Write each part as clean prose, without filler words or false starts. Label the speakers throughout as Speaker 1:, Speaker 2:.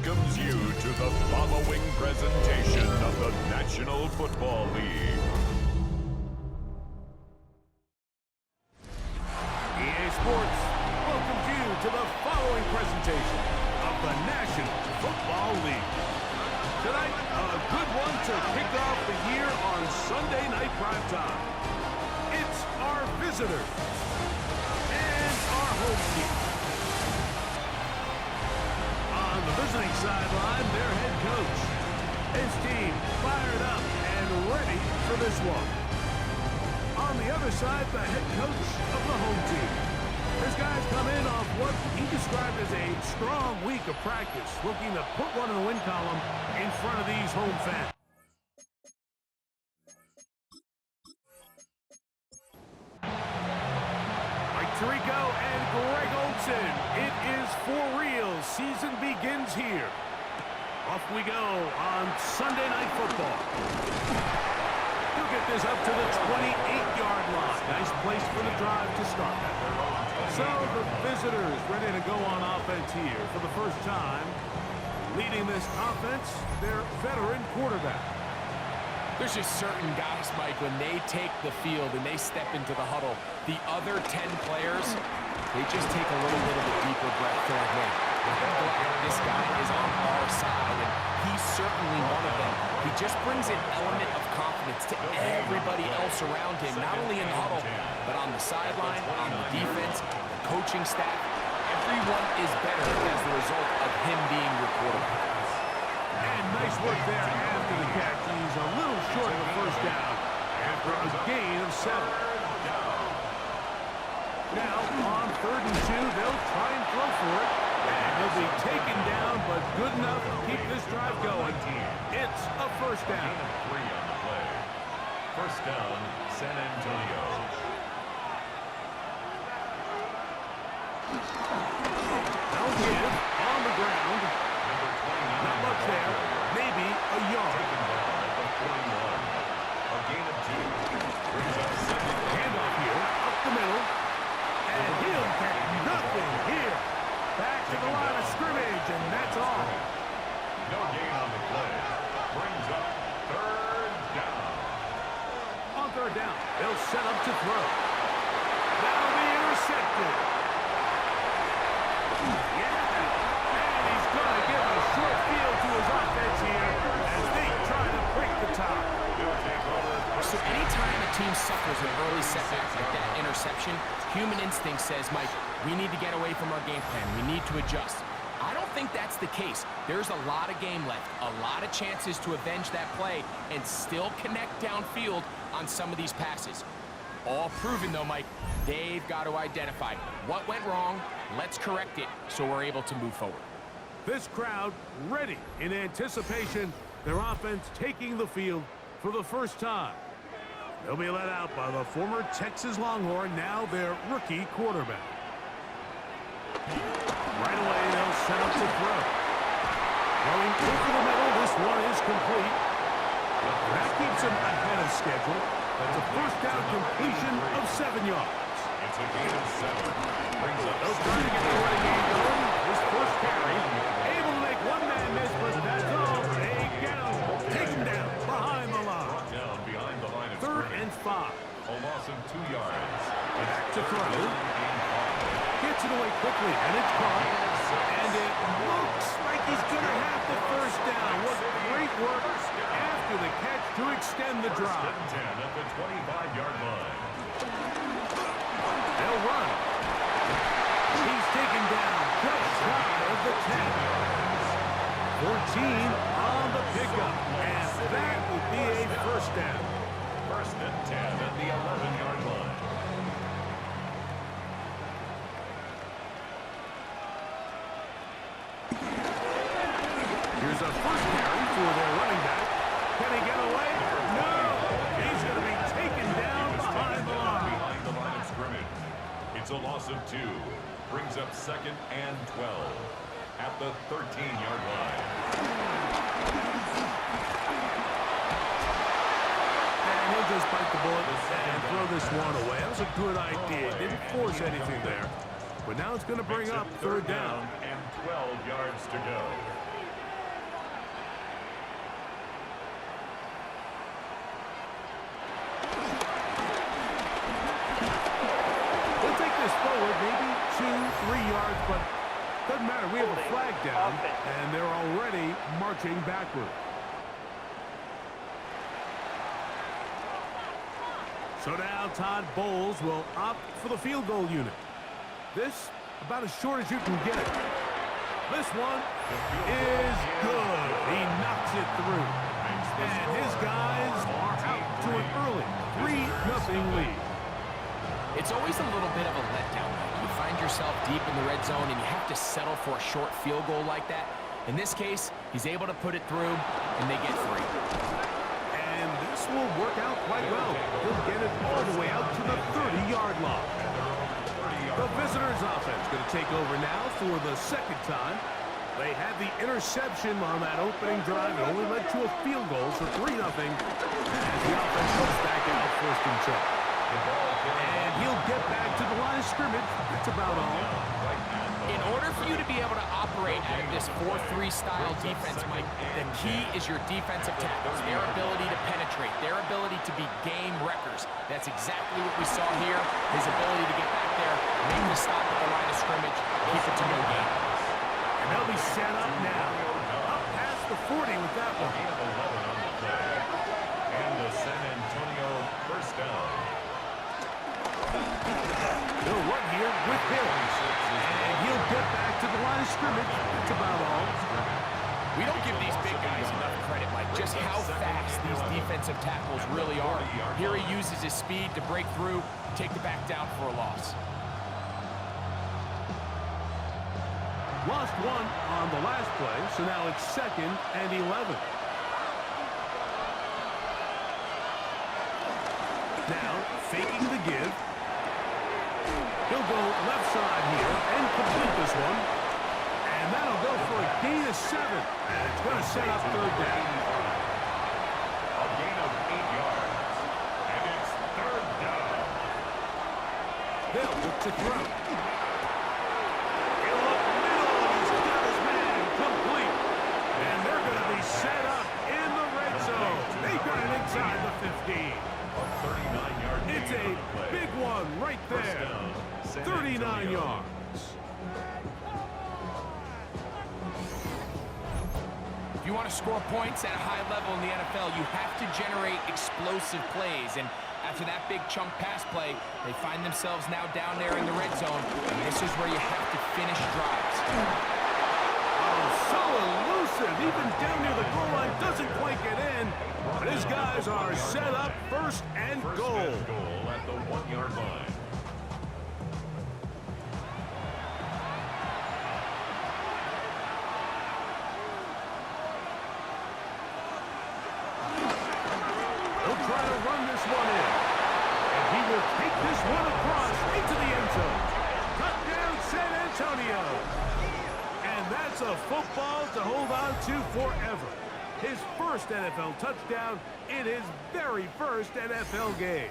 Speaker 1: welcomes you to the following presentation of the National Football League.
Speaker 2: EA Sports welcomes you to the following presentation of the National Football League. Tonight, a good one to kick off the year on Sunday Night Primetime. It's our visitors and our home team. On the visiting sideline, their head coach. His team fired up and ready for this one. On the other side, the head coach of the home team. His guys come in off what he described as a strong week of practice, looking to put one in the win column in front of these home fans. Tirico and Greg Olsen. It is for real. Season begins here. Off we go on Sunday Night Football. He'll get this up to the 28-yard line. Nice place for the drive to start. So the visitors ready to go on offense here for the first time. Leading this offense, their veteran quarterback.
Speaker 3: There's just certain guys, Mike, when they take the field and they step into the huddle, the other 10 players, they just take a little bit of a deeper breath to like, man, I'm glad this guy is on our side, and he's certainly one of them. He just brings an element of confidence to everybody else around him, not only in the huddle, but on the sideline, on the defense, the coaching staff. Everyone is better as a result of him being your quarterback.
Speaker 2: And nice work there after the catch. He's a little short of the first down after a gain of 7. Now, on 3rd and 2, they'll try and throw for it. And he'll be taken down, but good enough to keep this drive going. It's a first down.
Speaker 1: 3 on the play. First down, San Antonio.
Speaker 2: They'll give on the ground. Not much there. Maybe a yard.
Speaker 1: Taken down at the 41. A gain of 2. Brings up second.
Speaker 2: Handoff here, up the middle. And he'll get nothing here. Back to the line of scrimmage, and that's all.
Speaker 1: No gain on the play. Brings up 3rd down.
Speaker 2: On 3rd down, they'll set up to throw. That'll be intercepted. Yeah, and he's going to give a short field to his offense here as they try to break the top.
Speaker 3: So anytime a team suffers an early setback like that interception, human instinct says, Mike, we need to get away from our game plan. We need to adjust. I don't think that's the case. There's a lot of game left, a lot of chances to avenge that play and still connect downfield on some of these passes. All proven, though, Mike, they've got to identify what went wrong, let's correct it so we're able to move forward.
Speaker 2: This crowd ready in anticipation, their offense taking the field for the first time. They'll be led out by the former Texas Longhorn, now their rookie quarterback. Right away, they'll set up to throw. Going over the middle, this one is complete. That keeps him ahead of schedule. That's a first down completion of 7 yards.
Speaker 1: It's a gain of 7. Brings up
Speaker 2: They'll try to get the running game going. His first carry. Able to make one man miss, but that's all. They get him. Take him down behind the line.
Speaker 1: brought down behind the line of
Speaker 2: 3rd
Speaker 1: scrimmage.
Speaker 2: and 5.
Speaker 1: A loss of 2 yards.
Speaker 2: Back to throw. Gets it away quickly, and it's caught. And it looks like he's going to have the first down. What great work after the catch to extend the drive.
Speaker 1: 10 at the 25-yard line.
Speaker 2: They'll run. He's taken down just shy of the 10. 14 on the pickup, and that will be a first down.
Speaker 1: 1st and 10 at the 11-yard line.
Speaker 2: Here's a first carry for their running back. Can he get away? No! He's going to be taken down behind the line.
Speaker 1: Behind the line of scrimmage. It's a loss of 2. Brings up 2nd and 12 at the 13-yard line.
Speaker 2: And he'll just bite the bullet and throw this one away. That was a good idea. Didn't force anything there. But now it's going to bring up 3rd down.
Speaker 1: And 12 yards to go.
Speaker 2: doesn't matter. We have a flag down, and they're already marching backward. So now Todd Bowles will opt for the field goal unit. This, about as short as you can get it. This one is good. He knocks it through. And his guys are out to an early 3-0 lead.
Speaker 3: It's always a little bit of a letdown. You find yourself deep in the red zone and you have to settle for a short field goal like that. In this case, he's able to put it through, and they get 3.
Speaker 2: And this will work out quite well. He'll get it all the way out to the 30-yard line. The visitors' offense going to take over now for the second time. They had the interception on that opening drive. It only led to a field goal, so 3-0. As the offense comes back out first and 10. And he'll get back to the line of scrimmage. That's about all.
Speaker 3: In order for you to be able to operate out of this 4-3 style defense, Mike, the key is your defensive tackles, their ability to penetrate, their ability to be game wreckers. That's exactly what we saw here. His ability to get back there, make the stop at the line of scrimmage, keep it to no gain.
Speaker 2: And they'll be set up now. Up past the 40 with that one.
Speaker 1: And the San Antonio first down.
Speaker 2: They'll run here with him. And he'll get back to the line of scrimmage. That's about all.
Speaker 3: We don't give these big guys enough credit, Mike, just how fast these defensive tackles really are. Here he uses his speed to break through, take the back down for a loss.
Speaker 2: Lost one on the last play, so now it's 2nd and 11. Now, faking the give. He'll go left side here and complete this one. And that'll go for a gain of 7. And it's going to set up 3rd down.
Speaker 1: A gain of 8 yards. And it's 3rd down.
Speaker 2: They'll look to throw. He'll look middle. He's got his man complete. And they're going to be set up in the red zone. They got it inside the 15.
Speaker 1: A 39-yard gain.
Speaker 2: It's a big one right there. 39 yards.
Speaker 3: If you want to score points at a high level in the NFL, you have to generate explosive plays. And after that big chunk pass play, they find themselves now down there in the red zone. And this is where you have to finish drives.
Speaker 2: Oh, so elusive. Even down near the goal line, doesn't quite get in. But his guys are set up first and goal.
Speaker 1: At the 1-yard line.
Speaker 2: He'll try to run this one in. And he will take this one across into the end zone. Touchdown, San Antonio. And that's a football to hold on to forever. His first NFL touchdown in his very first NFL game.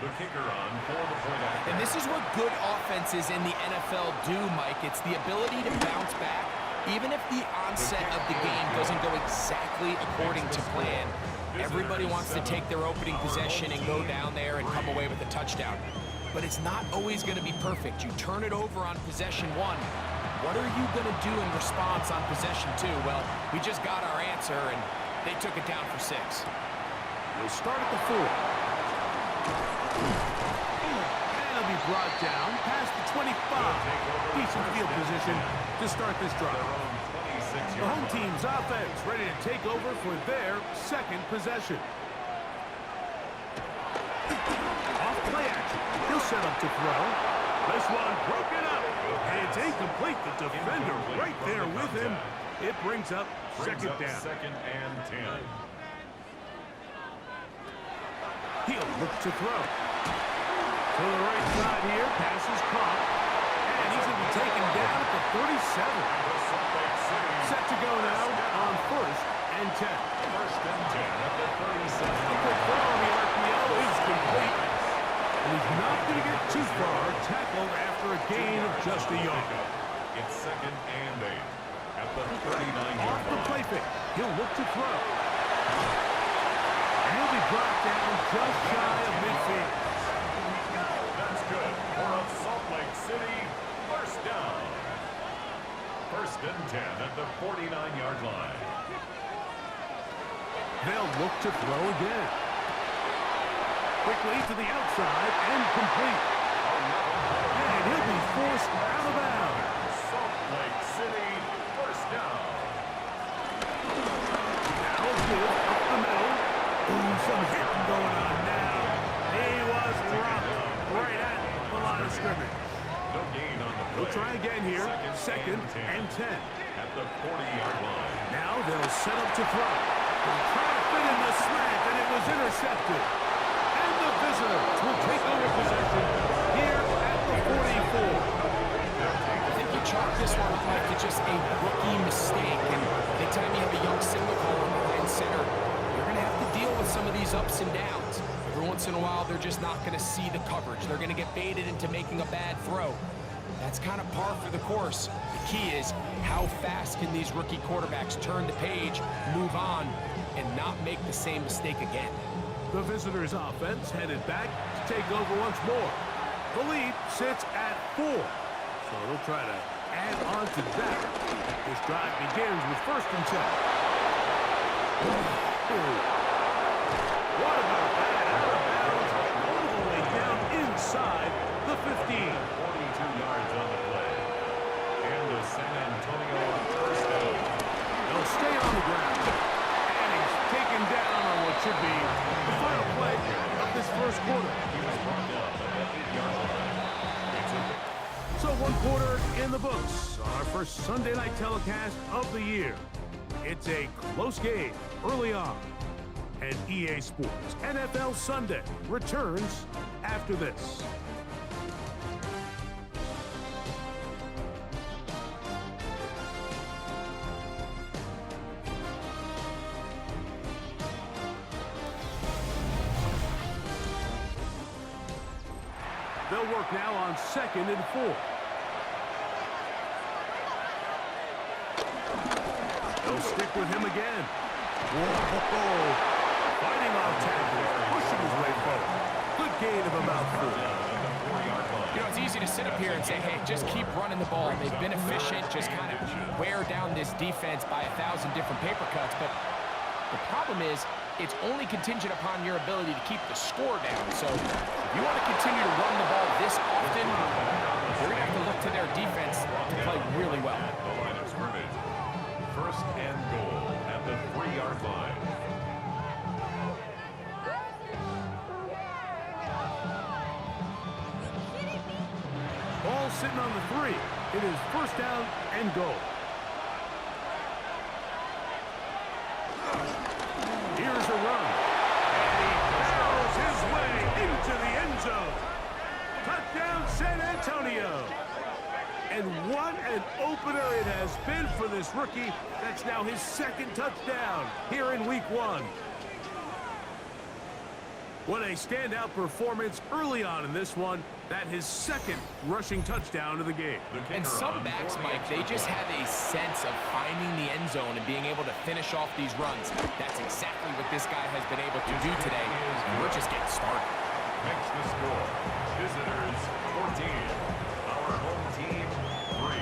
Speaker 1: The kicker on for the point after.
Speaker 3: And this is what good offenses in the NFL do, Mike. It's the ability to bounce back, even if the onset of the game doesn't go exactly according to plan. Everybody wants to take their opening possession and go down there and come away with a touchdown. But it's not always going to be perfect. You turn it over on possession 1. What are you going to do in response on possession 2? Well, we just got our answer, and they took it down for 6.
Speaker 2: He'll start at the 4. And he'll be brought down past the 25. Decent field position to start this drive. The home team's offense ready to take over for their second possession. Off play action. He'll set up to throw. This one broken up. And it's incomplete. The defender right there with him. It brings up second down.
Speaker 1: 2nd and 10.
Speaker 2: He'll look to throw. To the right side here. Pass is caught. And he's going to be taken down at the 37. Set to go now on 1st and 10.
Speaker 1: 1st and 10 at the 37.
Speaker 2: A quick throw on the RPO is complete. And he's not going to get too far. Tackled after a gain of just a yard.
Speaker 1: It's 2nd and 8 at the 39-yard
Speaker 2: Off the
Speaker 1: line.
Speaker 2: play fake. He'll look to throw. And he'll be brought down just shy of midfield.
Speaker 1: That's good for a Salt Lake City first down. First and 10 at the 49-yard line.
Speaker 2: They'll look to throw again. Quickly to the outside and complete. And he'll be forced out of bounds.
Speaker 1: Salt Lake City, first down.
Speaker 2: Now give up the middle. Ooh, some hitting going on now. He was rocked right at the line of scrimmage.
Speaker 1: No gain on the play.
Speaker 2: We'll try again here. Second and 10.
Speaker 1: At the 40-yard line.
Speaker 2: Now they'll set up to throw. They'll try to fit in the slant, and it was intercepted. And the visitors will take over possession here at the 44.
Speaker 3: I think you chalk this one up like it's just a rookie mistake. And anytime you have a young single caller behind center, you're going to have to deal with some of these ups and downs. Every once in a while, they're just not going to see the coverage. They're going to get baited into making a bad throw. That's kind of par for the course. The key is how fast can these rookie quarterbacks turn the page, move on, and not make the same mistake again.
Speaker 2: The visitors' offense headed back to take over once more. The lead sits at 4. So they'll try to add on to that. This drive begins with first and 10. What about that? Out of bounds, all the way down inside the 15.
Speaker 1: 42 yards on the play. And the San Antonio first down.
Speaker 2: They'll stay on the ground. And he's taken down on what should be the final play of this first quarter.
Speaker 1: He was brought down at the 8-yard line. It's a
Speaker 2: So one quarter in the books on our first Sunday night telecast of the year. It's a close game early on. And EA Sports NFL Sunday returns after this. They'll work now on second and 4. They'll stick with him again. Whoa! Fighting on tackles, pushing his way forward. Good gain of about 4.
Speaker 3: You know, it's easy to sit up here and say, hey, just keep running the ball. They've been efficient, just kind of wear down this defense by 1,000 different paper cuts. But the problem is, it's only contingent upon your ability to keep the score down. So if you want to continue to run the ball this often, you're going to have to look to their defense to play really well.
Speaker 1: At the line of scrimmage. First and goal at the 3-yard line.
Speaker 2: Ball sitting on the 3. It is first down and goal. Here's a run. And he barrels his way into the end zone. Touchdown, San Antonio. And what an opener it has been for this rookie. That's now his second touchdown here in week 1. What a standout performance early on in this one. That his second rushing touchdown of the game.
Speaker 3: And some backs, Mike, they just have a sense of finding the end zone and being able to finish off these runs. That's exactly what this guy has been able to do today. And we're just getting started.
Speaker 1: Makes the score. Visitors 14. Our home team 3.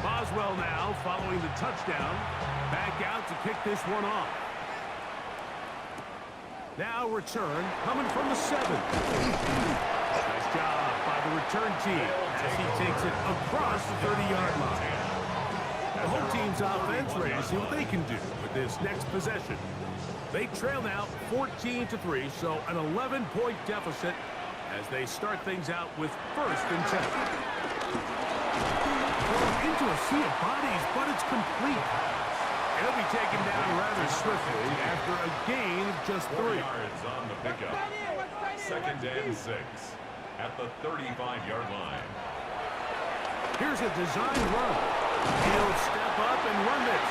Speaker 2: Boswell now following the touchdown. Back out to kick this one off. Now return coming from the 7. Nice job by the return team as he takes it across the 30-yard line. The home team's offense ready to see what they can do with this next possession. They trail now 14-3, so an 11-point deficit as they start things out with first and 10. Thrown into a sea of bodies, but it's complete. He'll be taken down rather swiftly after a gain of just 3.
Speaker 1: 4 yards on the pickup. Second and 6 at the 35-yard line.
Speaker 2: Here's a design run. He'll step up and run this.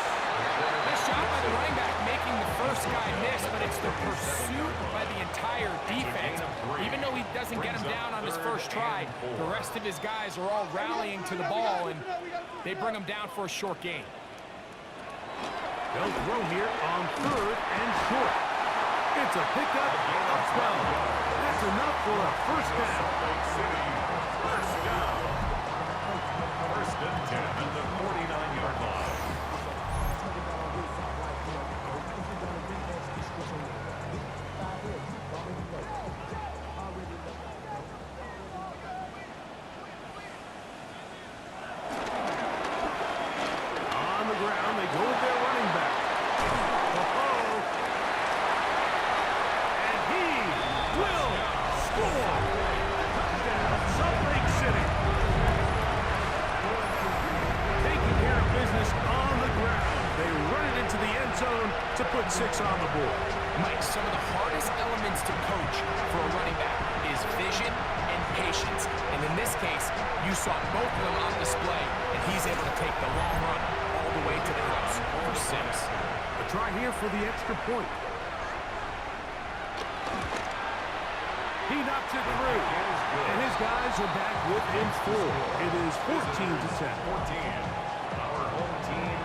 Speaker 3: Nice job by the running back making the first guy miss, but it's the pursuit by the entire defense. Even though he doesn't get him down on his first try, the rest of his guys are all rallying to the ball, and they bring him down for a short gain.
Speaker 2: They'll throw here on third and short. It's a pickup of 12. That's enough for a first down. 6 on the board.
Speaker 3: Mike, some of the hardest elements to coach for a running back is vision and patience. And in this case, you saw both of them on display, and he's able to take the long run all the way to the house for 6.
Speaker 2: A try here for the extra point. He knocks it through, and his guys are back within 4. It is 14-10.
Speaker 1: 14. Our home team,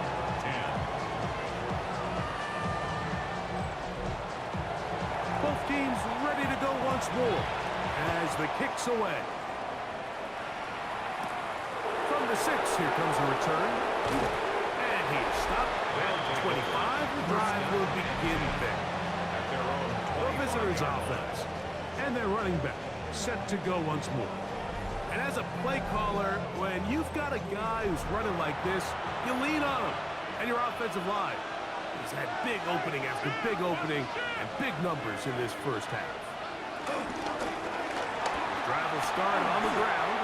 Speaker 1: 10.
Speaker 2: Both teams ready to go once more as the kick's away. From the 6, here comes a return. And he is stopped at 25. The drive will begin there.
Speaker 1: At their own
Speaker 2: The visitors' offense. And their running back set to go once more. And as a play caller, when you've got a guy who's running like this, you lean on him. And your offensive line has had big opening after big opening and big numbers in this first half. The drive will start on the ground.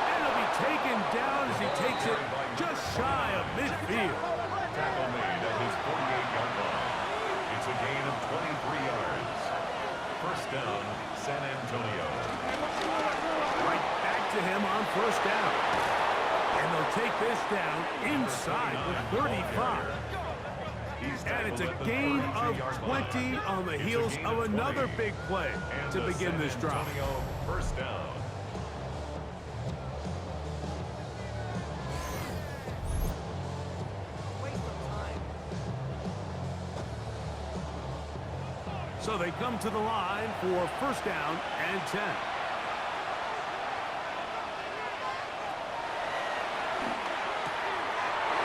Speaker 2: And it'll be taken down as he takes it just shy of midfield.
Speaker 1: tackle made at his 48-yard line. It's a gain of 23 yards. First down, San Antonio.
Speaker 2: Right back to him on first down. And they'll take this down inside the 35. And it's a gain of 20 on the heels of another big play to begin this drive.
Speaker 1: First down.
Speaker 2: So they come to the line for first down and 10.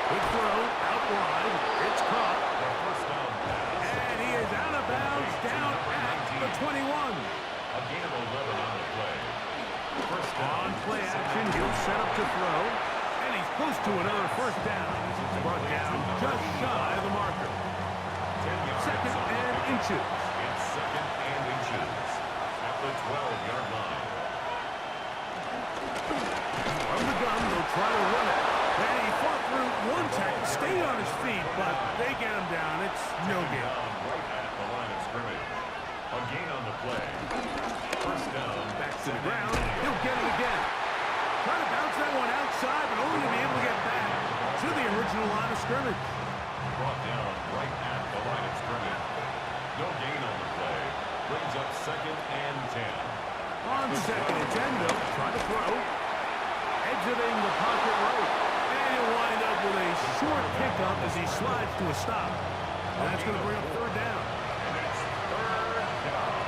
Speaker 2: Good throw, out wide. It's caught. And he is out of bounds down at the 21.
Speaker 1: A gain of 11 on the play. First down.
Speaker 2: On play action, he'll set up to throw. And he's close to another first down. He's brought down just shy of the marker.
Speaker 1: 10 yards.
Speaker 2: Second and inches.
Speaker 1: It's second and inches at the 12-yard line.
Speaker 2: From the gun, they'll try to run it. And he fought through one tackle, stayed on his feet, but they get him down. It's no gain.
Speaker 1: Right at the line of scrimmage. A gain on the play. First down.
Speaker 2: Back to the ground. He'll get it again. Trying to bounce that one outside, but only to be able to get back to the original line of scrimmage.
Speaker 1: Brought down right at the line of scrimmage. No gain on the play. Brings up second and 10.
Speaker 2: On second and 10, they'll try to throw. Exiting the pocket right. And he'll wind up with a short pickup as he slides to a stop. And that's going to bring up third down.
Speaker 1: And it's third down.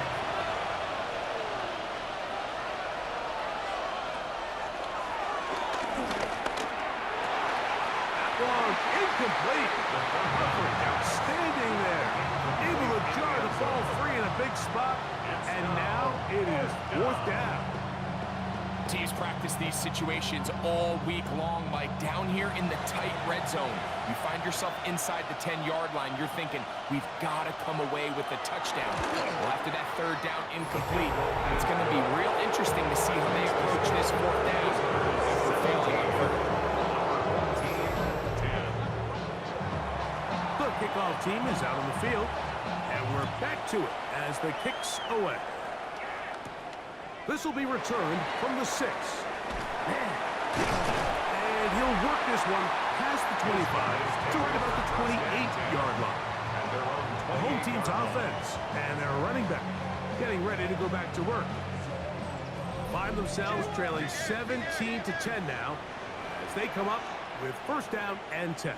Speaker 2: One incomplete. Outstanding there. Able to jar the ball free in a big spot. And now it is fourth down.
Speaker 3: Teams practice these situations all week long, Mike. Down here in the tight red zone, you find yourself inside the 10-yard line. You're thinking, we've got to come away with a touchdown. Well, after that third down incomplete, it's going to be real interesting to see how they approach this fourth down after failing on third.
Speaker 2: The kickoff team is out on the field, and we're back to it as the kick's away. This will be returned from the 6. And he'll work this one past the 25 to right about the 28-yard line. The home team's offense and their running back getting ready to go back to work. Find themselves trailing 17-10 now as they come up with first down and 10.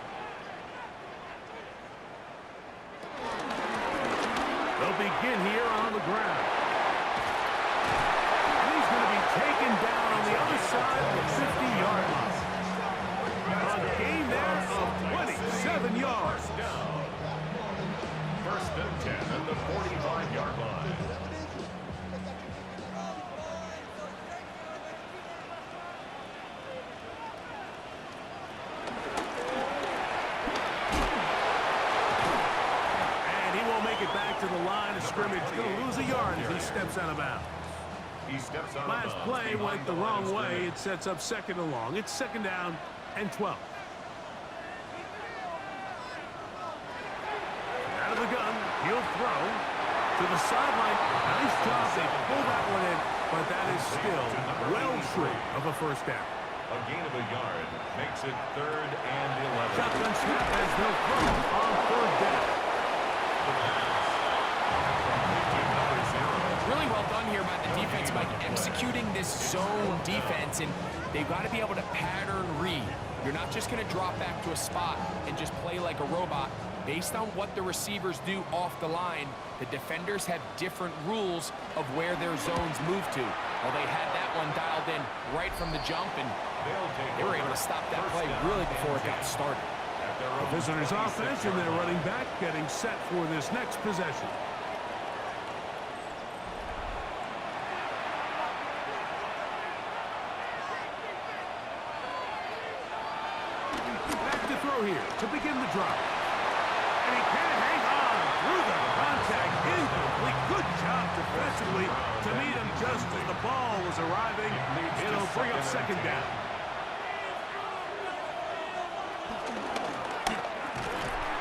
Speaker 2: They'll begin here on the ground. And he's going to be taken down on the other side of the 50-yard line. A gain there of 27 yards.
Speaker 1: Down. First and 10 at the 45-yard line.
Speaker 2: To the line of scrimmage, going to lose a yard as he steps out of bounds.
Speaker 1: He steps out
Speaker 2: Last
Speaker 1: of bounds
Speaker 2: play went the wrong way. It sets up second and long. It's second down and 12. He'll throw to the sideline. Nice job. They pull that one in, but that is still well short of a first down.
Speaker 1: A gain of a yard makes it 3rd and 11.
Speaker 2: Shotgun snap as they'll throw on 3rd down.
Speaker 3: Really well done here by the defense, Mike, executing this zone defense, and they've got to be able to pattern read. You're not just going to drop back to a spot and just play like a robot. Based on what the receivers do off the line, the defenders have different rules of where their zones move to. Well, they had that one dialed in right from the jump, and they were able to stop that play really before it got started.
Speaker 2: The visitors' offense and their running back getting set for this next possession. Back to throw here to begin the drive. And he can't hang on through the contact. Incomplete. Good job defensively to meet him just as the ball was arriving. It'll bring up 2nd down.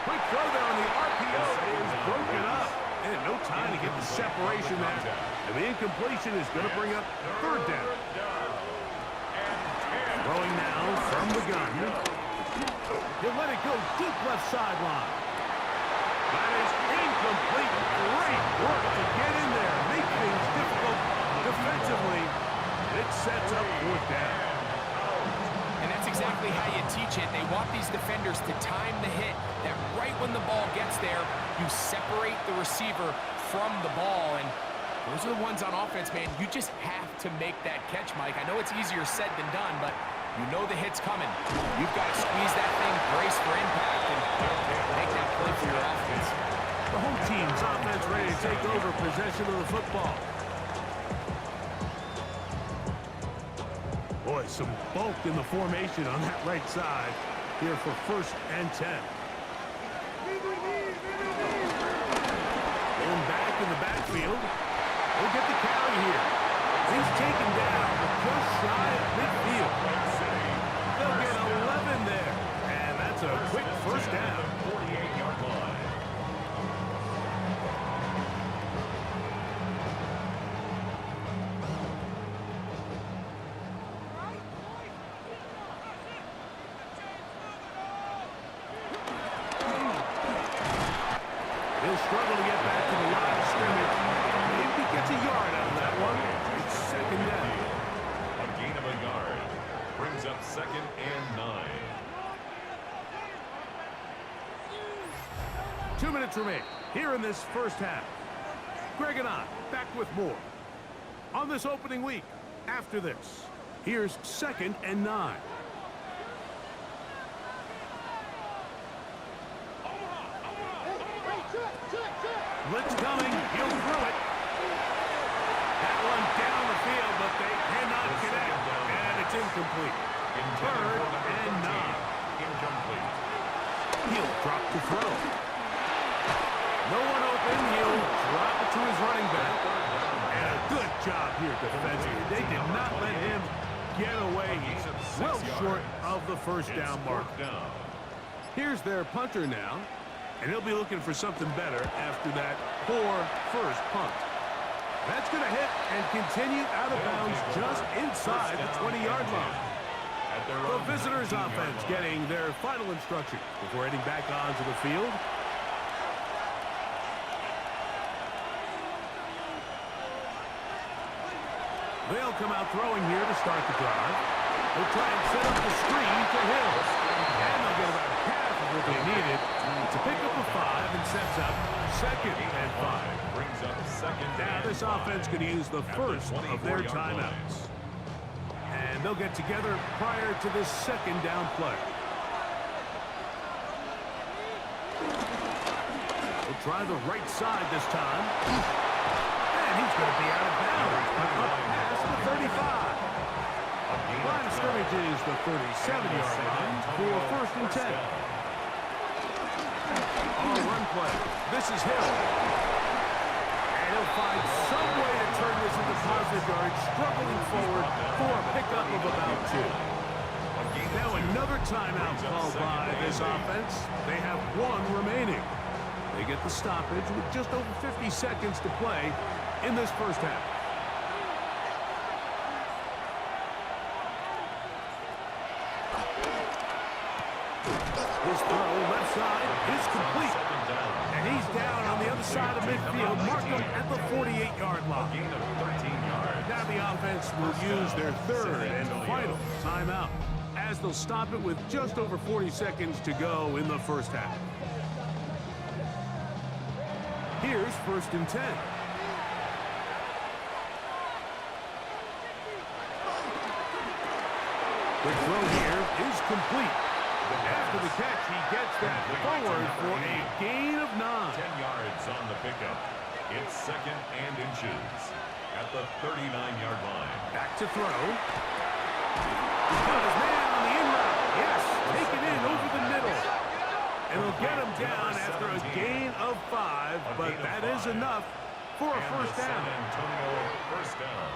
Speaker 2: Quick throw there on the RPO is broken up. And no time to get the separation there. And the incompletion is going to bring up 3rd down. Throwing now from the gun. He'll let it go deep left sideline. That is incomplete. Great work to get in there. Make things difficult defensively. It sets up 4th down.
Speaker 3: And that's exactly how you teach it. They want these defenders to time the hit, that right when the ball gets there, you separate the receiver from the ball. And those are the ones on offense, man. You just have to make that catch, Mike. I know it's easier said than done, but you know the hit's coming. You've got to squeeze that thing, brace for impact, and make that play for your offense.
Speaker 2: The home team's offense ready to take over possession of the football. Boy, some bulk in the formation on that right side here for 1st and 10. Going back in the backfield. He'll get the carry here. He's taken down, but just shy of midfield. They'll get 11 there, and that's a quick 1st down.
Speaker 1: 48-yard line.
Speaker 2: He'll struggle to get back to the line of scrimmage. Maybe gets a yard out of that one. It's 2nd down.
Speaker 1: A gain of a yard brings up 2nd and 9.
Speaker 2: 2 minutes remain here in this 1st half. Greg and I back with more on this opening week. After this, here's 2nd and 9. Blitz coming. He'll throw it. That one down the field, but they cannot connect. And it's incomplete. 3rd and 9.
Speaker 1: Incomplete.
Speaker 2: He'll drop to throw. No one open. He'll drop it to his running back. And a good job here defensively. They did not let him get away. He's well short of the 1st down mark. Here's their punter now. And he'll be looking for something better after that poor first punt. That's going to hit and continue out of bounds just inside the 20-yard line. The visitors' offense getting their final instruction before heading back onto the field. They'll come out throwing here to start the drive. They'll try and set up the screen to Hill. And they'll get about half of what they needed to pick up a 5 and sets up 2nd and 5.
Speaker 1: Brings up 2nd.
Speaker 2: Now this offense going to use the first of their timeouts. And they'll get together prior to this 2nd down play. They'll try the right side this time. And he's going to be out of bounds. But up past the 35. Line of scrimmage is the 37-yard line for 1st and 10. On a run play, this is Hill. And he'll find some way to turn this into positive yards, struggling forward for a pickup of about 2. Now another timeout called by this offense. They have 1 remaining. They get the stoppage with just over 50 seconds to play in this first half. His throw left side is complete. And he's down on the other side of midfield. Mark him at the 48-yard line.
Speaker 1: Gain of 13 yards.
Speaker 2: Now the offense will use their third and final timeout, as they'll stop it with just over 40 seconds to go in the first half. Here's 1st and 10. The throw here is complete. After the catch, he gets that forward for a gain of 9.
Speaker 1: 10 yards on the pickup. It's 2nd and inches at the 39-yard line.
Speaker 2: Back to throw. He's got his man on the in route. Yes, take it in over the middle. And he'll get him down after a gain of 5, but that is enough for a first down.
Speaker 1: San Antonio first down.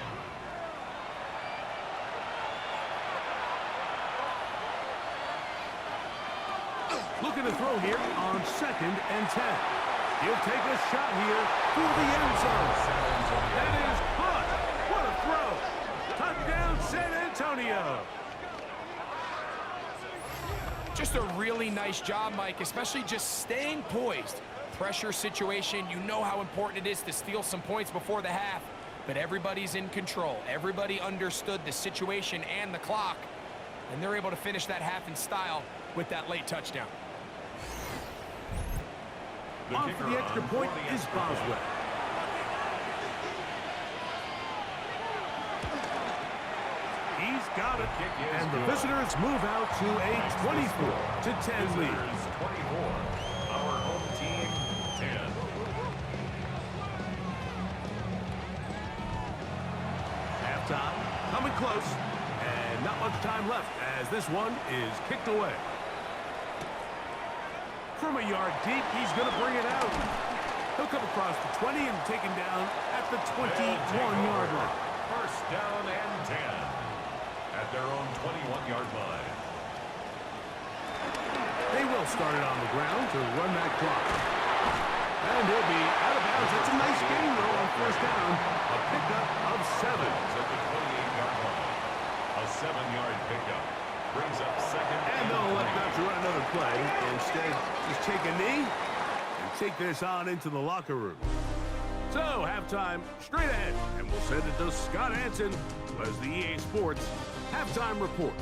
Speaker 2: Looking to throw here on 2nd and 10. He'll take a shot here for the end zone. That is caught. What a throw. Touchdown, San Antonio.
Speaker 3: Just a really nice job, Mike, especially just staying poised. Pressure situation, you know how important it is to steal some points before the half, but everybody's in control. Everybody understood the situation and the clock, and they're able to finish that half in style with that late touchdown.
Speaker 2: On for the extra point is Boswell. He's got it, and the visitors move out to a 24-10 lead.
Speaker 1: 24. Our home team, 10.
Speaker 2: Halftime coming close, and not much time left as this one is kicked away. From a yard deep, he's going to bring it out. He'll come across the 20 and take him down at the 21-yard line.
Speaker 1: First down and 10 at their own 21-yard line.
Speaker 2: They will start it on the ground to run that clock. And he'll be out of bounds. It's a nice game, though, on first down. A pickup of 7.
Speaker 1: At the 28-yard line. A 7-yard pickup. Brings up 2nd.
Speaker 2: And they'll let them to run another play. Instead, just take a knee and take this on into the locker room. So, halftime straight ahead. And we'll send it to Scott Hansen as the EA Sports Halftime Report.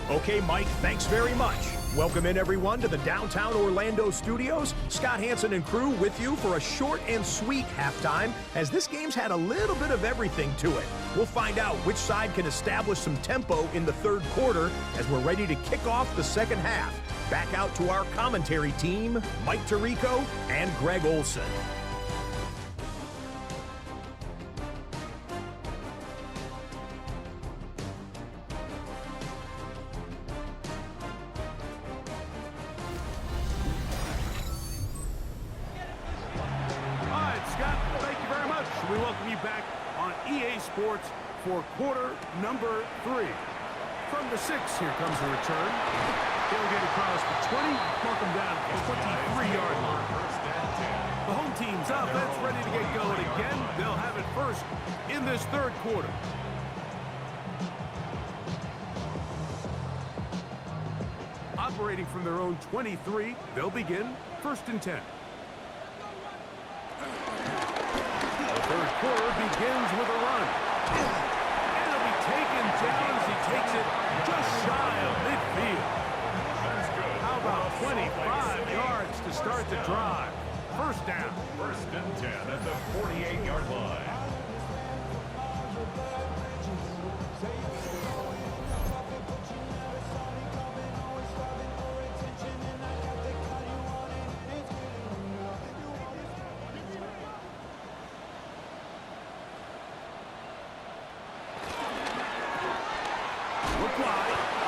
Speaker 4: Okay, Mike, thanks very much. Welcome in, everyone, to the downtown Orlando studios. Scott Hansen and crew with you for a short and sweet halftime, as this game's had a little bit of everything to it. We'll find out which side can establish some tempo in the third quarter as we're ready to kick off the second half. Back out to our commentary team, Mike Tirico and Greg Olson.
Speaker 2: We welcome you back on EA Sports for quarter number 3. From the 6, here comes the return. He'll get across the 20, mark him down at the 23-yard line. The home team's offense ready to get going again. They'll have it first in this third quarter. Operating from their own 23, they'll begin 1st and 10. Third quarter begins with a run. And it'll be taken down as he takes it just shy of midfield. How about 25 yards to start the drive? First down.
Speaker 1: 1st and 10 at the 48-yard line.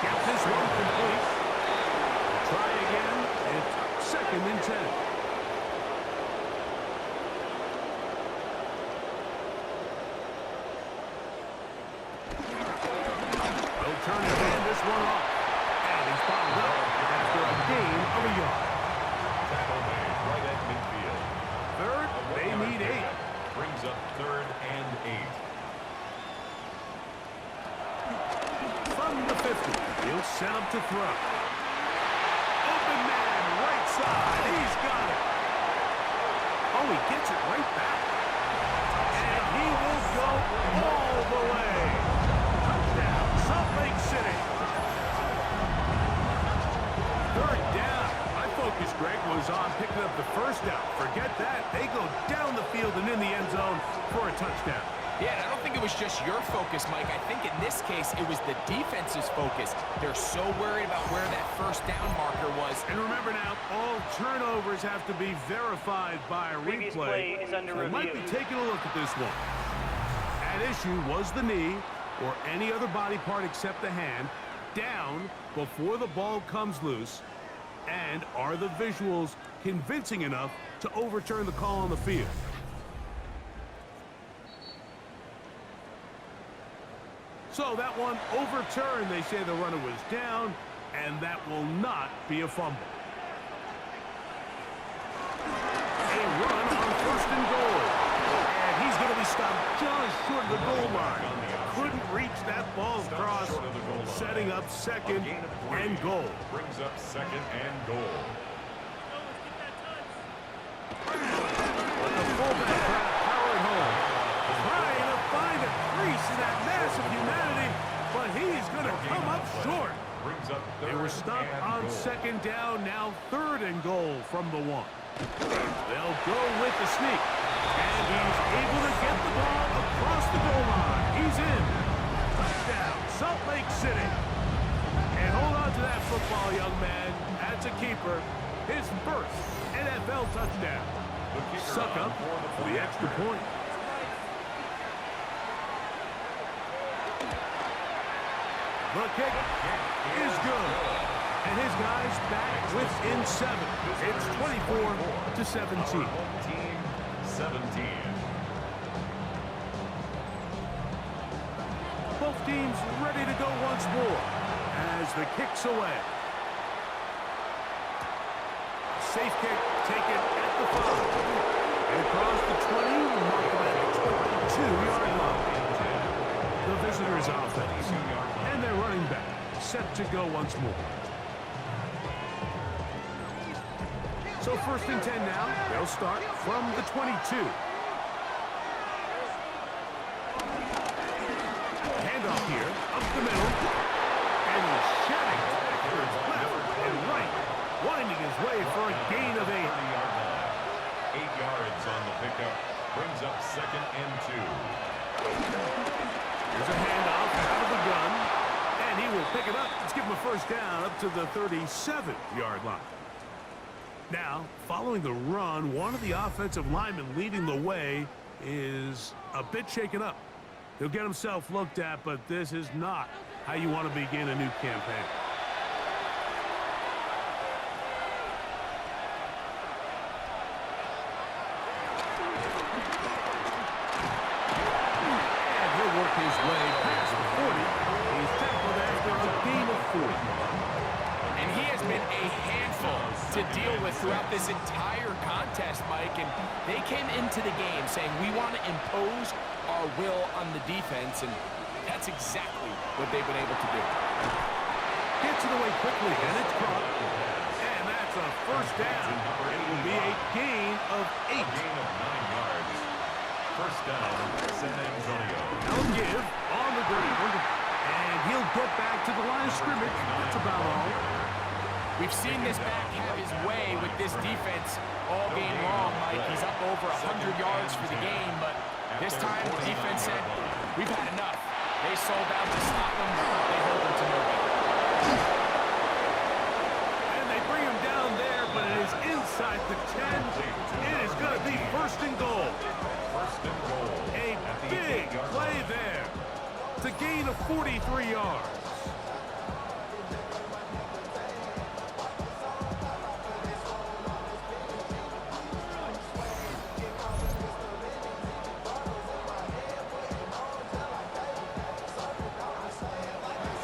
Speaker 2: Gets this one complete. Try again. It's 2nd and 10. They'll turn to hand this one off. And he's fouled up after a gain of a yard.
Speaker 1: Tackle made right at midfield.
Speaker 2: Third, they need 8.
Speaker 1: Brings up 3rd and 8.
Speaker 2: From the 50, he'll set up to throw. Open man, right side. He's got it. Oh, he gets it right back. And he will go all the way. Touchdown, Salt Lake City. Third down. My focus, Greg, was on picking up the first down. Forget that. They go down the field and in the end zone for a touchdown.
Speaker 3: Yeah, and I don't think it was just your focus, Mike. I think in this case, it was the defense's focus. They're so worried about where that first down marker was.
Speaker 2: And remember now, all turnovers have to be verified by a replay. We might be taking a look at this one. At issue was the knee, or any other body part except the hand, down before the ball comes loose. And are the visuals convincing enough to overturn the call on the field? So that one overturned. They say the runner was down, and that will not be a fumble. A run on 1st and goal. And he's going to be stopped just short of the goal line. Couldn't reach that ball across, setting up 2nd and goal.
Speaker 1: Brings up 2nd and goal.
Speaker 2: But the fullback powered home. Trying to find a crease in that mass of humanity, but he's going to come up short.
Speaker 1: Brings up
Speaker 2: They were stopped on
Speaker 1: goal.
Speaker 2: 2nd down, now 3rd and goal from the 1. They'll go with the sneak, and he's able to get the ball across the goal line. He's in. Touchdown, Salt Lake City. And hold on to that football, young man. That's a keeper. His first NFL touchdown. Suck up for the extra point. The kick is good. And his guys back within 7. It's 24-17.
Speaker 1: Team 17.
Speaker 2: Both teams ready to go once more as the kick's away. Safe kick taken at the 5. And across the 20, mark them at the 22-yard line. The visitors' offense. And their running back set to go once more. So 1st and 10 now. They'll start from the 22. Handoff here, up the middle. And he's shedding backwards, left and right. Winding his way for a gain of 8.
Speaker 1: 8 yards on the pickup. Brings up 2nd and 2.
Speaker 2: There's a handoff out of the gun. And he will pick it up. Let's give him a first down up to the 37-yard line. Now, following the run, one of the offensive linemen leading the way is a bit shaken up. He'll get himself looked at, but this is not how you want to begin a new campaign. And he'll work his way past the 40. He's tackled after a gain of 40.
Speaker 3: And he has been a handful to deal with throughout this entire contest, Mike. And they came into the game saying, we want to impose our will on the defense, and that's exactly what they've been able to do.
Speaker 2: Gets it away quickly, and it's caught. And that's a first down. It will be a gain of 8.
Speaker 1: A gain of 9 yards. First down, San Antonio.
Speaker 2: They'll give on the ground, and he'll get back to the line of scrimmage. That's about all.
Speaker 3: We've seen this back have his way with this defense all game long, Mike. He's up over 100 yards for the game, but this time the defense said, we've had enough. They sold out to stop him. They hold him to nobody.
Speaker 2: And they bring him down there, but it is inside the 10. It is going to be 1st and goal.
Speaker 1: First and goal.
Speaker 2: A big play there to gain of 43 yards.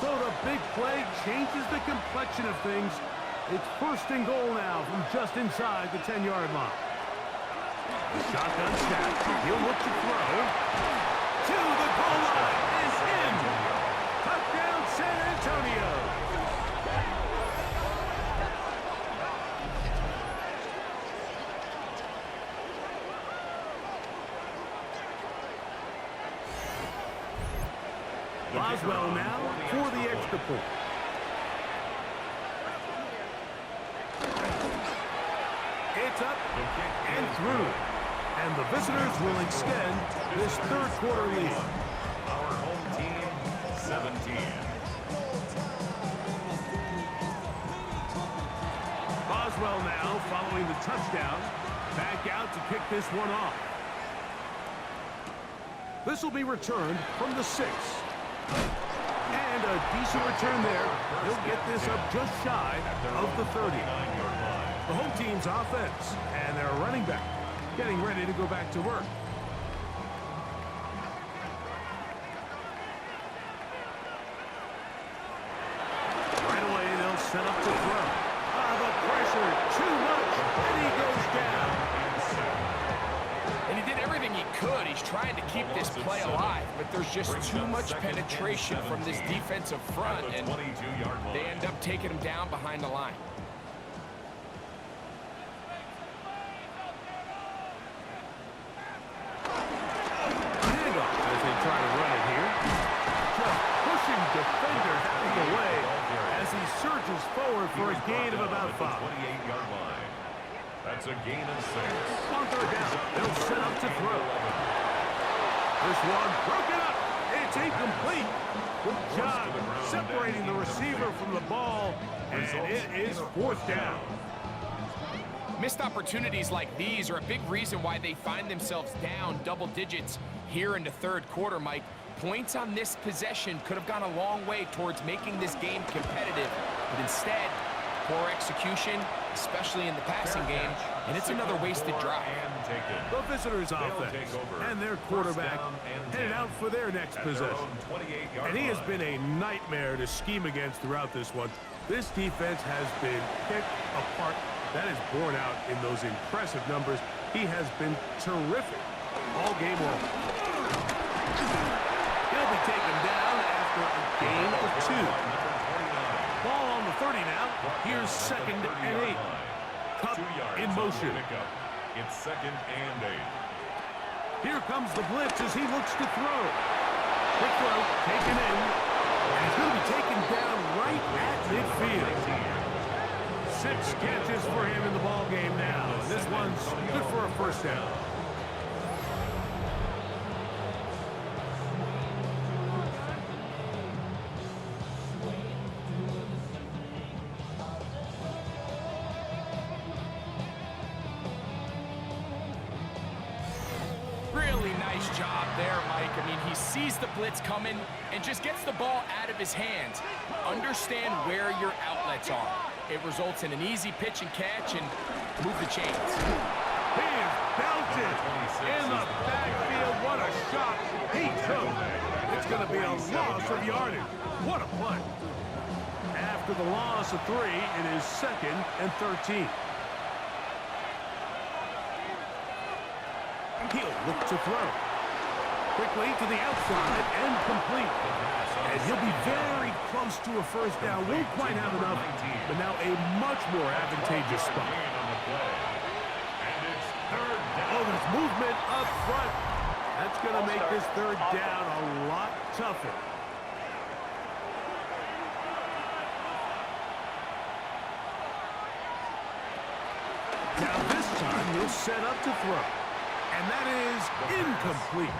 Speaker 2: So the big play changes the complexion of things It's first and goal now from just inside the 10-yard line. Shotgun snap. He'll look to throw. To the goal line is in. Touchdown, San Antonio. Boswell now for the extra point. It's up and through. And the visitors will extend this third quarter lead.
Speaker 1: Our home team, 17.
Speaker 2: Boswell now following the touchdown. Back out to kick this one off. This will be returned from the 6. And a decent return there. He'll get this up just shy of the 30. The home team's offense and their running back getting ready to go back to work. Right away, they'll set up to throw. The pressure, too much, and he goes down.
Speaker 3: And he did everything he could. He's trying to keep this play alive, but there's just too much penetration from this defensive front, and they end up taking him down behind the line.
Speaker 2: Handoff as they try to run it here. Just pushing defenders out of the way as he surges forward for a gain of about 5.
Speaker 1: 28-yard line. That's a gain of 6.
Speaker 2: On third down, they'll set up to throw. This one broken up. It's incomplete. Good job separating the receiver from the ball, and it is fourth down.
Speaker 3: Missed opportunities like these are a big reason why they find themselves down double digits here in the third quarter, Mike. Points on this possession could have gone a long way towards making this game competitive, but instead, poor execution, especially in the passing game, and it's another wasted drive.
Speaker 2: The visitors' offense and their quarterback headed out for their next possession. And he has been a nightmare to scheme against throughout this one. This defense has been picked apart. That is borne out in those impressive numbers. He has been terrific all game long. He'll be taken down after a gain of 2. Ball on the 30 now. Here's second and 8. Cup in motion.
Speaker 1: It's second and 8.
Speaker 2: Here comes the blitz as he looks to throw. Quick throw, taken in. And he's going to be taken down right at midfield. 6 catches for him in the ball game now. This one's good for a first down.
Speaker 3: Really nice job there, Mike. I mean, he sees the blitz coming and just gets the ball out of his hands. Understand where your outlets are. It results in an easy pitch and catch and move the chains.
Speaker 2: He is belted in the backfield. What a shot he took. It's going to be a loss of yardage. What a play. After the loss of 3, it is second and 13. He'll look to throw. Quickly to the outside and complete. And he'll be very close to a first down. Won't quite have enough, but now a much more advantageous spot. Oh, there's movement up front. That's going to make this third down a lot tougher. Now this time he'll set up to throw. And that is incomplete.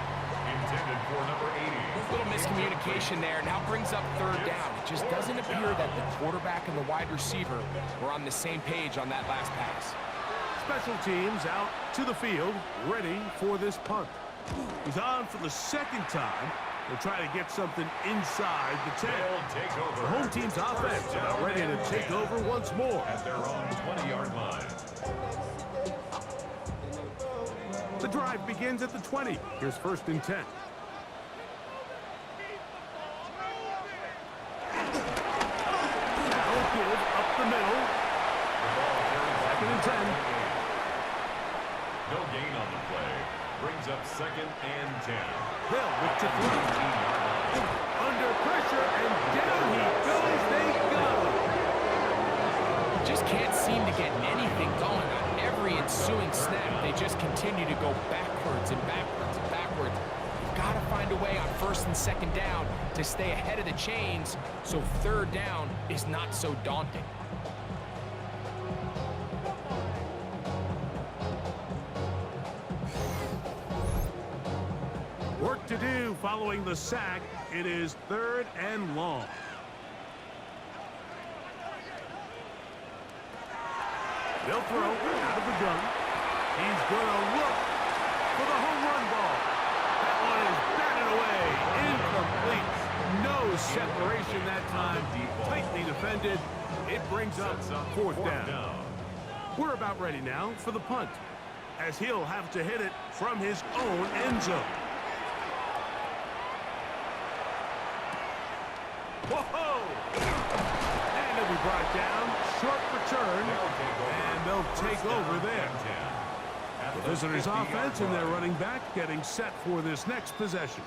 Speaker 1: Intended for number 80.
Speaker 3: A little miscommunication there. Now brings up third down. It just doesn't appear that the quarterback and the wide receiver were on the same page on that last pass.
Speaker 2: Special teams out to the field, ready for this punt. He's on for the second time. They'll try to get something inside the 10. The home team's offense about ready to take over once more.
Speaker 1: At their own 20-yard line.
Speaker 2: The drive begins at the 20. Here's first and 10. Now give up the middle. 10.
Speaker 1: No gain on the play. Brings up 2nd and 10.
Speaker 2: Hill with to throw. Under pressure, and down he goes. They got him.
Speaker 3: Just can't seem to get anything going on every ensuing snap. They just continue to go backwards and backwards and backwards. You've got to find a way on 1st and 2nd down to stay ahead of the chains so 3rd down is not so daunting.
Speaker 2: Work to do following the sack. It is 3rd and long. They'll throw out of the gun. He's going to look for the home run ball. That one is batted away. Incomplete. No separation that time. Tightly defended. It brings up 4th down. We're about ready now for the punt, as he'll have to hit it from his own end zone. Whoa! And it'll be brought down. Short return. And they'll take over there. The visitors' offense and their running back getting set for this next possession.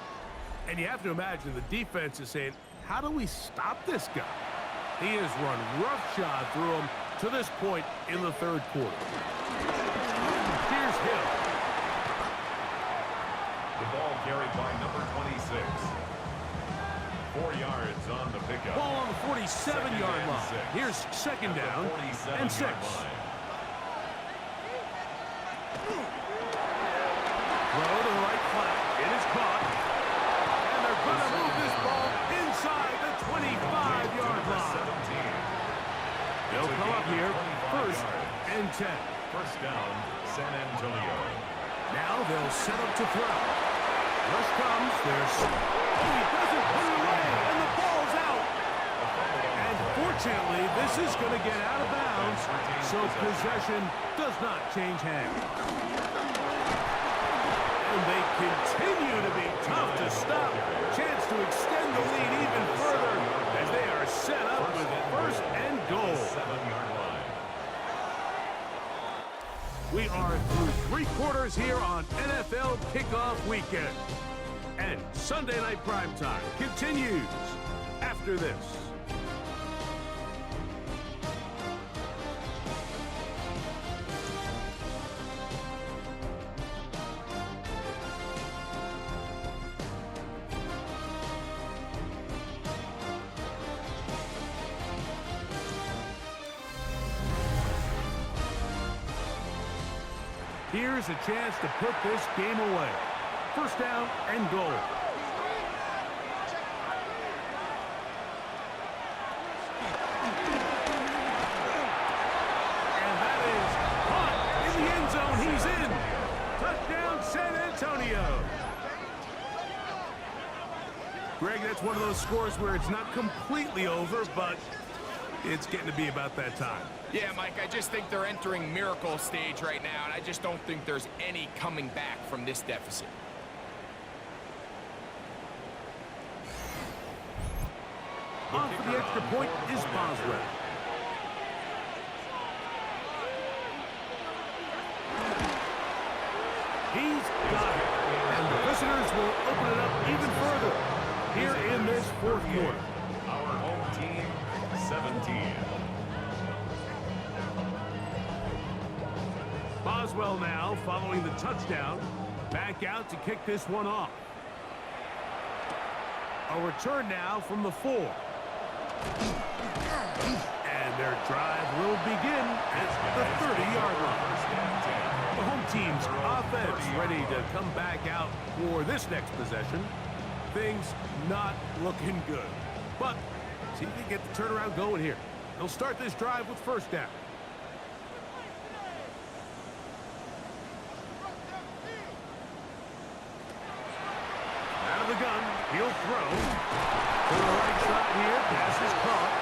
Speaker 2: And you have to imagine the defense is saying, how do we stop this guy? He has run roughshod through him to this point in the 3rd quarter. Here's Hill.
Speaker 1: The ball carried by number 26. 4 yards on the pickup.
Speaker 2: Ball on the 47-yard line. Here's 2nd down and 6. Throw to the right flat. It is caught. And they're going to move this ball inside the 25-yard line. They'll come up here 1st and 10.
Speaker 1: 1st down, San Antonio.
Speaker 2: Now they'll set up to throw. Rush comes. There's... Oh, he doesn't put it away, and the ball's out. And fortunately, this is going to get out of bounds, so possession does not change hands. And they continue to be tough to stop. Chance to extend the lead even further as they are set up with 1st and goal.
Speaker 1: 7-yard line.
Speaker 2: We are through 3 quarters here on NFL Kickoff Weekend. And Sunday Night Primetime continues after this. Here's a chance to put this game away. 1st down and goal. And that is caught in the end zone. He's in. Touchdown, San Antonio. Greg, that's one of those scores where it's not completely over, but it's getting to be about that time.
Speaker 3: Yeah, Mike, I just think they're entering miracle stage right now, and I just don't think there's any coming back from this deficit.
Speaker 2: On for the extra point is Boswell. He's got it. And the visitors will open it up even further here in this 4th quarter.
Speaker 1: Our home team, 17.
Speaker 2: Boswell now following the touchdown. Back out to kick this one off. A return now from the 4. And their drive will begin at the 30-yard line. The home team's offense ready to come back out for this next possession. Things not looking good. But see if they get the turnaround going here. They'll start this drive with 1st down. Out of the gun, he'll throw. To the right side here, pass is caught.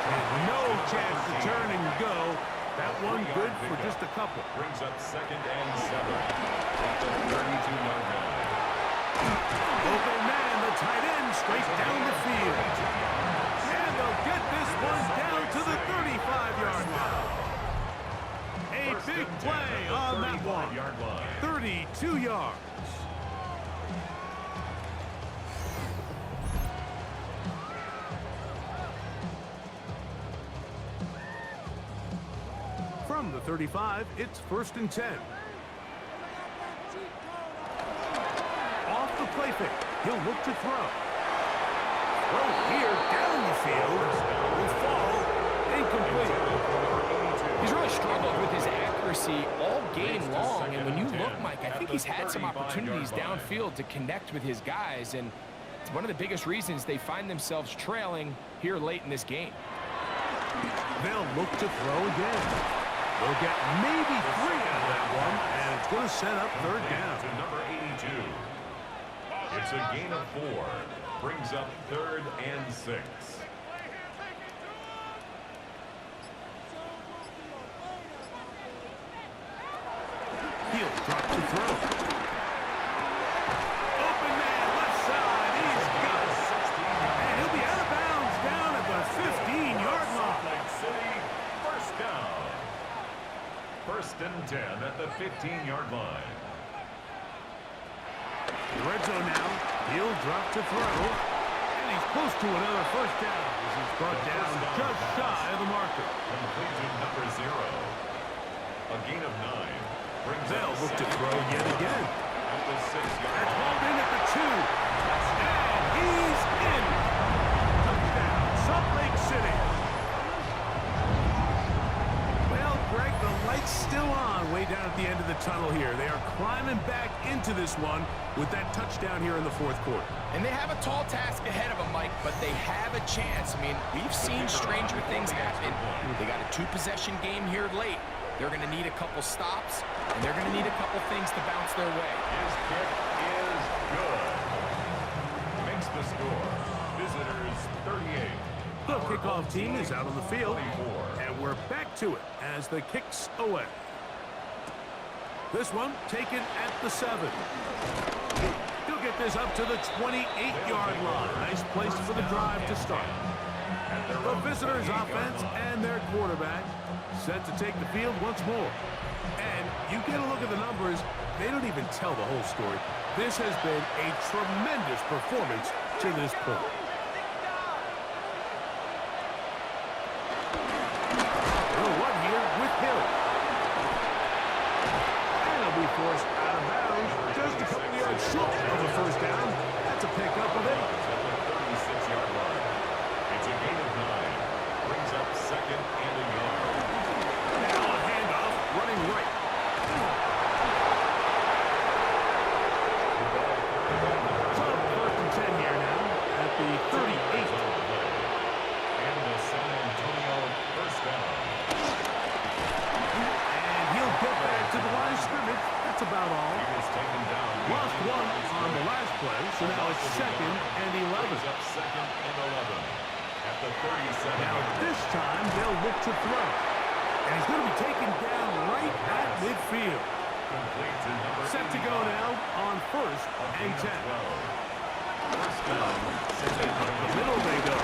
Speaker 2: And no chance to turn and go. That one good for just a couple.
Speaker 1: Brings up 2nd and 7. At the 32-yard line.
Speaker 2: Open man, the tight end, straight down the field. And they'll get this one down to the 35-yard line. A the 35, it's 1st and 10. Off the play fake. He'll look to throw. Throw here down the field. Will fall. Incomplete.
Speaker 3: He's really struggled with his accuracy all game long, and when you look, Mike, I think he's had some opportunities downfield to connect with his guys, and it's one of the biggest reasons they find themselves trailing here late in this game.
Speaker 2: They'll look to throw again. They'll get maybe 3 out of that one, and it's going to set up 3rd down.
Speaker 1: To number 82. It's a gain of 4. Brings up 3rd and 6.
Speaker 2: He'll drop to throw. Open man, left side. He's got it. And he'll be out of bounds down at the 15-yard line.
Speaker 1: City, first down. 1st and 10 at the 15-yard line.
Speaker 2: Red zone now. He'll drop to throw. And he's close to another 1st down as he's brought down just shy of the marker.
Speaker 1: Complete to number 0. A gain of 9.
Speaker 2: They'll look to throw yet again.
Speaker 1: At the 6-yard
Speaker 2: That's
Speaker 1: line.
Speaker 2: holding at the 2. And he's in. Touchdown, Salt Lake City. Well, Greg, the light's still on way down at the end of the tunnel here. They are climbing back into this one with that touchdown here in the 4th quarter.
Speaker 3: And they have a tall task ahead of them, Mike, but they have a chance. I mean, we've seen stranger things happen. They got a 2-possession game here late. They're going to need a couple stops, and they're going to need a couple things to bounce their way.
Speaker 1: His kick is good. Makes the score. Visitors 38.
Speaker 2: The kickoff team is out on the field,
Speaker 1: 24.
Speaker 2: and we're back to it as the kicks away. This one taken at the 7. He'll get this up to the 28-yard line. Nice place for the drive to start. The visitors' offense and their quarterback set to take the field once more. And you get a look at the numbers, they don't even tell the whole story. This has been a tremendous performance to this point. Well, one here with Hill. And he'll be forced out of bounds just a couple yards short of a 1st down. That's a pickup of 8.
Speaker 1: At the 36-yard line. It's a gain of 9. Brings up 2nd and a yard.
Speaker 2: Now a handoff, running right. So 1st and 10 here now at the 38.
Speaker 1: And the San Antonio first down.
Speaker 2: And he'll get back to the line of scrimmage. That's about all.
Speaker 1: He was taken down.
Speaker 2: Lost 1 on the last play, so now it's 2nd and 11.
Speaker 1: Brings up 2nd and 11. At the 37.
Speaker 2: Now this time they'll look to throw. And he's going to be taken down right at midfield.
Speaker 1: Complete to number
Speaker 2: Set to go now on 1st and 10.
Speaker 1: First down.
Speaker 2: The middle they go.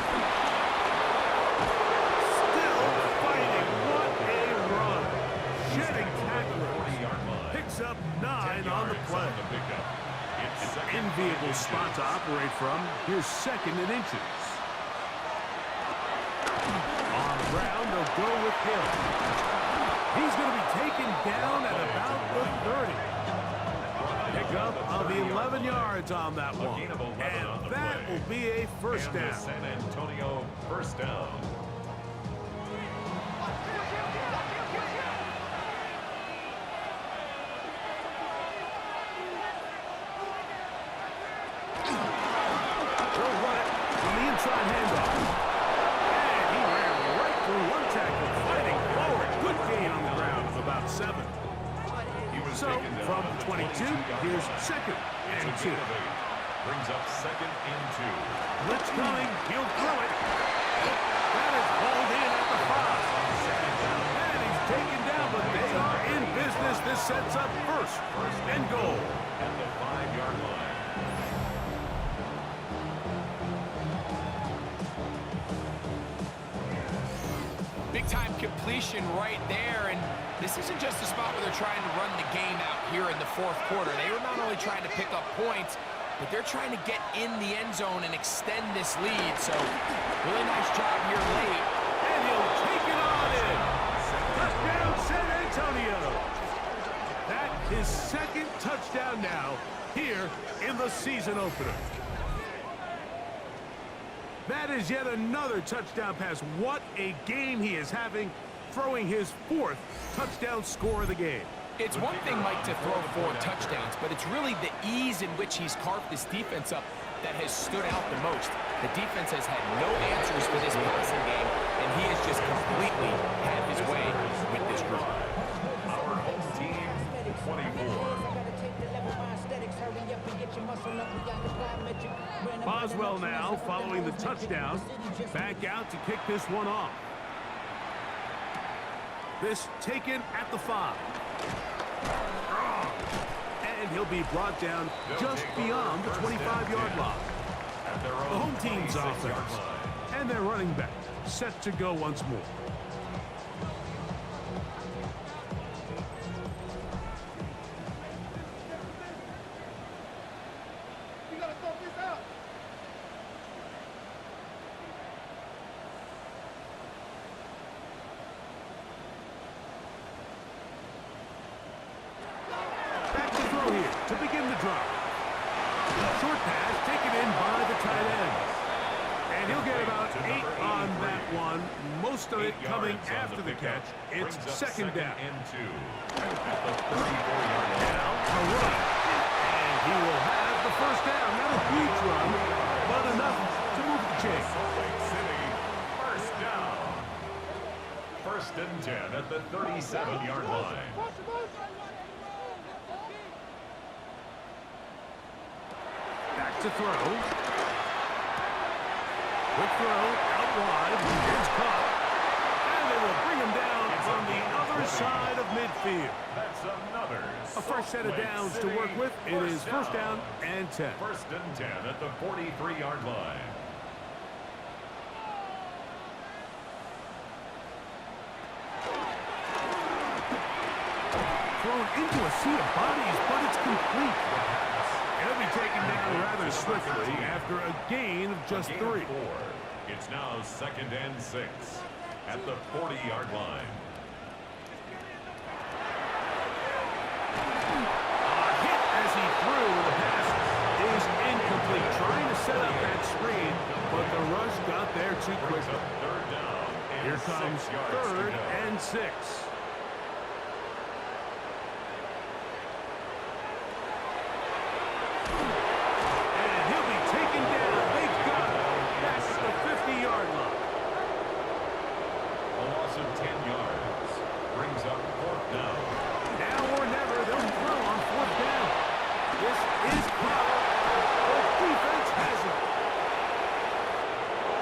Speaker 2: Still fighting. What a run. Shedding tacklers.
Speaker 1: 40-yard line.
Speaker 2: Picks up 9 on the play.
Speaker 1: It's
Speaker 2: An enviable spot to operate from. Here's 2nd and inches. On the ground, they'll go with Hill. He's going to be taken down at about the 30. Pickup of 11 yards on that one. And that will be a 1st down.
Speaker 1: San Antonio first down.
Speaker 2: They'll run it on the inside handoff. And he ran right through one tackle, fighting forward. Good gain on the ground of about 7. So, from 22, here's 2nd and 2.
Speaker 1: Brings up 2nd and 2.
Speaker 2: Blitz coming, he'll throw it. That is hauled in at the 5. And he's taken down, but they are in business. This sets up 1st and goal.
Speaker 1: At the 5-yard line.
Speaker 3: Big-time completion right there, and this isn't just a spot where they're trying to run the game out here in the 4th quarter. They were not only trying to pick up points, but they're trying to get in the end zone and extend this lead. So, really nice job here late.
Speaker 2: And he'll take it on in. Touchdown, San Antonio. His second touchdown now here in the season opener. That is yet another touchdown pass. What a game he is having, throwing his 4th touchdown score of the game.
Speaker 3: It's one thing, Mike, to throw 4 touchdowns, but it's really the ease in which he's carved this defense up that has stood out the most. The defense has had no answers for this passing game, and he has just completely had his way with this group.
Speaker 1: Our home team, 24.
Speaker 2: Boswell now following the touchdown. Back out to kick this one off. This taken at the 5. And he'll be brought down just beyond the 25-yard line. The home team's offense and their running back set to go once more. Back to throw here to begin the drive. Short pass taken in by the tight end. And he'll get about 8 on that one. Most of it coming after the catch. It's second down.
Speaker 1: And 2 at the 34-yard line.
Speaker 2: Now a run. And he will have the first down. Not a huge run, but enough to move the chain.
Speaker 1: Salt Lake City, first down. 1st and 10 at the 37-yard line.
Speaker 2: Back to throw. Quick throw out wide. It's caught. And they will bring him down on the other side of midfield.
Speaker 1: That's another.
Speaker 2: A fresh set of downs to work with. It is first down and 10.
Speaker 1: 1st and 10 at the 43-yard line.
Speaker 2: Thrown into a sea of bodies, but it's complete. He'll be taken down rather swiftly after a gain of just 3.
Speaker 1: It's now 2nd and 6 at the 40-yard line.
Speaker 2: A hit as he threw. The pass is incomplete. Trying to set up that screen, but the rush got there too
Speaker 1: Brings
Speaker 2: quickly.
Speaker 1: up 3rd down and
Speaker 2: Here comes
Speaker 1: 6 yards to
Speaker 2: 3rd
Speaker 1: go.
Speaker 2: and 6. And he'll be taken down. They've got him. That's the 50-yard line.
Speaker 1: A loss of 10 yards brings up 4th down.
Speaker 2: Now or never, they'll throw on 4th down. This is caught. The defense has it.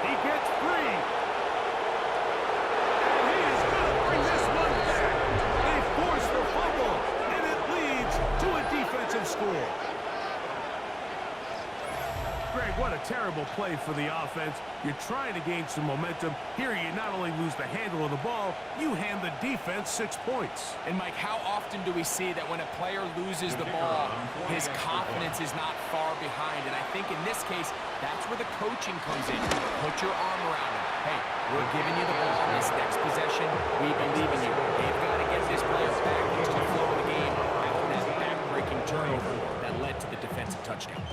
Speaker 2: He gets free. And he is going to bring this one back. They force the fumble, and it leads to a defensive score. Greg, what a terrible play for the offense. You're trying to gain some momentum. Here you not only lose the handle of the ball, you hand the defense 6 points.
Speaker 3: And, Mike, how often do we see that when a player loses the ball, his confidence is not far behind? And I think in this case, that's where the coaching comes in. Put your arm around him. Hey, we're giving you the ball. This next possession, we believe in you. They've got to get this player back into the flow of the game after that back-breaking turnover that led to the defensive touchdown.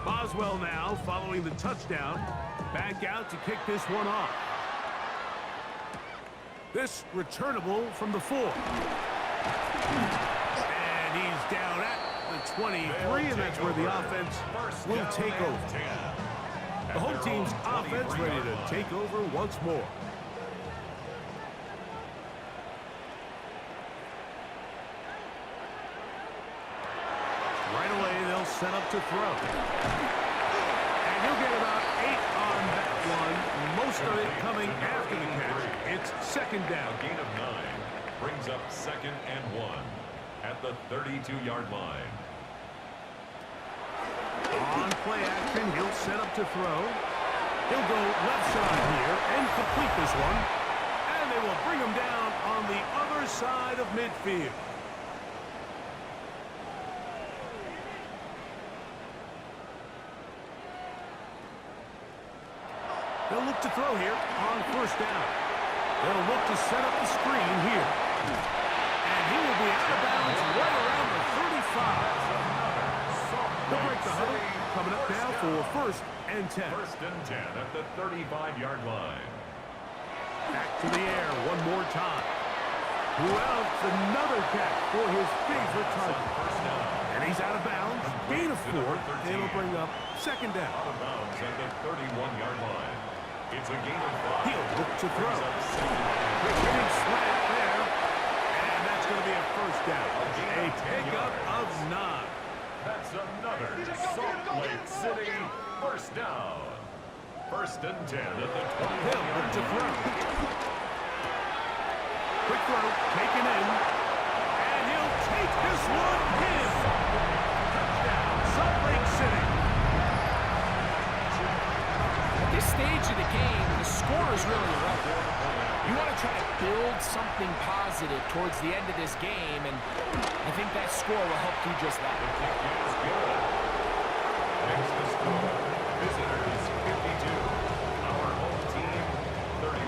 Speaker 2: Boswell now following the touchdown. Back out to kick this one off. This returnable from the 4. And he's down at the 23, and that's where the offense will take over. The home team's offense ready to take over once more. Right away, they'll set up to throw. And he'll get about 8 on that one. Most of it coming after the catch. It's second down.
Speaker 1: A gain of 9 brings up 2nd and 1 at the 32-yard line.
Speaker 2: On play action, he'll set up to throw. He'll go left side here and complete this one. And they will bring him down on the other side of midfield. They'll look to throw here on 1st down. They'll look to set up the screen here. And he will be out of bounds right around the 35. They'll break the huddle. Coming up now for first and 10.
Speaker 1: First and 10 at the 35-yard line.
Speaker 2: Back to the air one more time. Who else? Another catch for his favorite target. And he's out of bounds. Gain of 4. It'll bring up second down.
Speaker 1: Out of bounds at the 31-yard line. It's a gain of 5.
Speaker 2: He'll look to throw. Big slant there. And that's going to be a first down. A pickup of 9.
Speaker 1: That's another Salt Lake City first down. First and 10 at the 20.
Speaker 2: He'll look to throw. Quick throw, taken in. And he'll take this one in. Touchdown, Salt Lake City.
Speaker 3: At this stage of the game, the score is really irrelevant. You want to try to build something positive towards the end of this game, and I think that score will help do just that.
Speaker 1: The kick is good. Makes the score. Visitors 52. Our home team 31.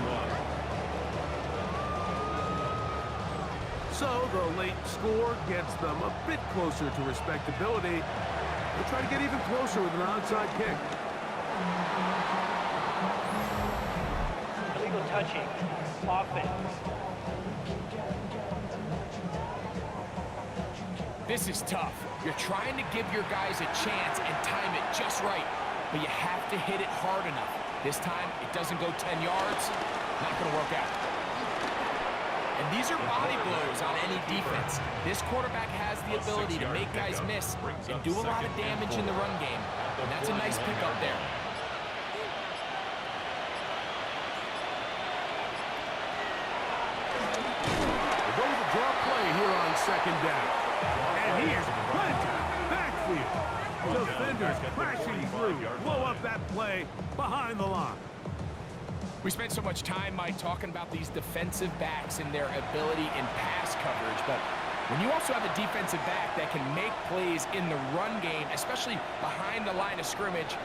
Speaker 2: So the late score gets them a bit closer to respectability. They'll try to get even closer with an onside kick.
Speaker 5: Illegal touching. Offense.
Speaker 3: This is tough. You're trying to give your guys a chance and time it just right, but you have to hit it hard enough. This time, it doesn't go 10 yards. Not going to work out. And these are body blows on any defense. This quarterback has the ability to make guys miss and do a lot of damage in the run game. And that's a nice pickup there.
Speaker 2: Draw play here on second down. And here's plenty backfield. Defenders crashing through. Blow up that play behind the line.
Speaker 3: We spent so much time, Mike, talking about these defensive backs and their ability in pass coverage, but when you also have a defensive back that can make plays in the run game, especially behind the line of scrimmage,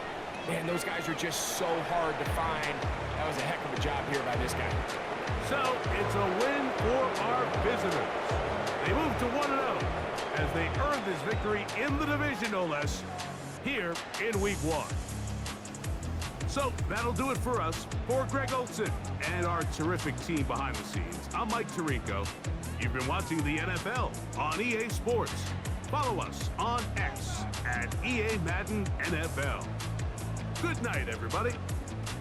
Speaker 3: man, those guys are just so hard to find. That was a heck of a job here by this guy.
Speaker 2: So, it's a win for our visitors. They move to 1-0 as they earn this victory in the division, no less, here in Week 1. So, that'll do it for us. For Greg Olson and our terrific team behind the scenes, I'm Mike Tirico. You've been watching the NFL on EA Sports. Follow us on X at EA Madden NFL. Good night, everybody.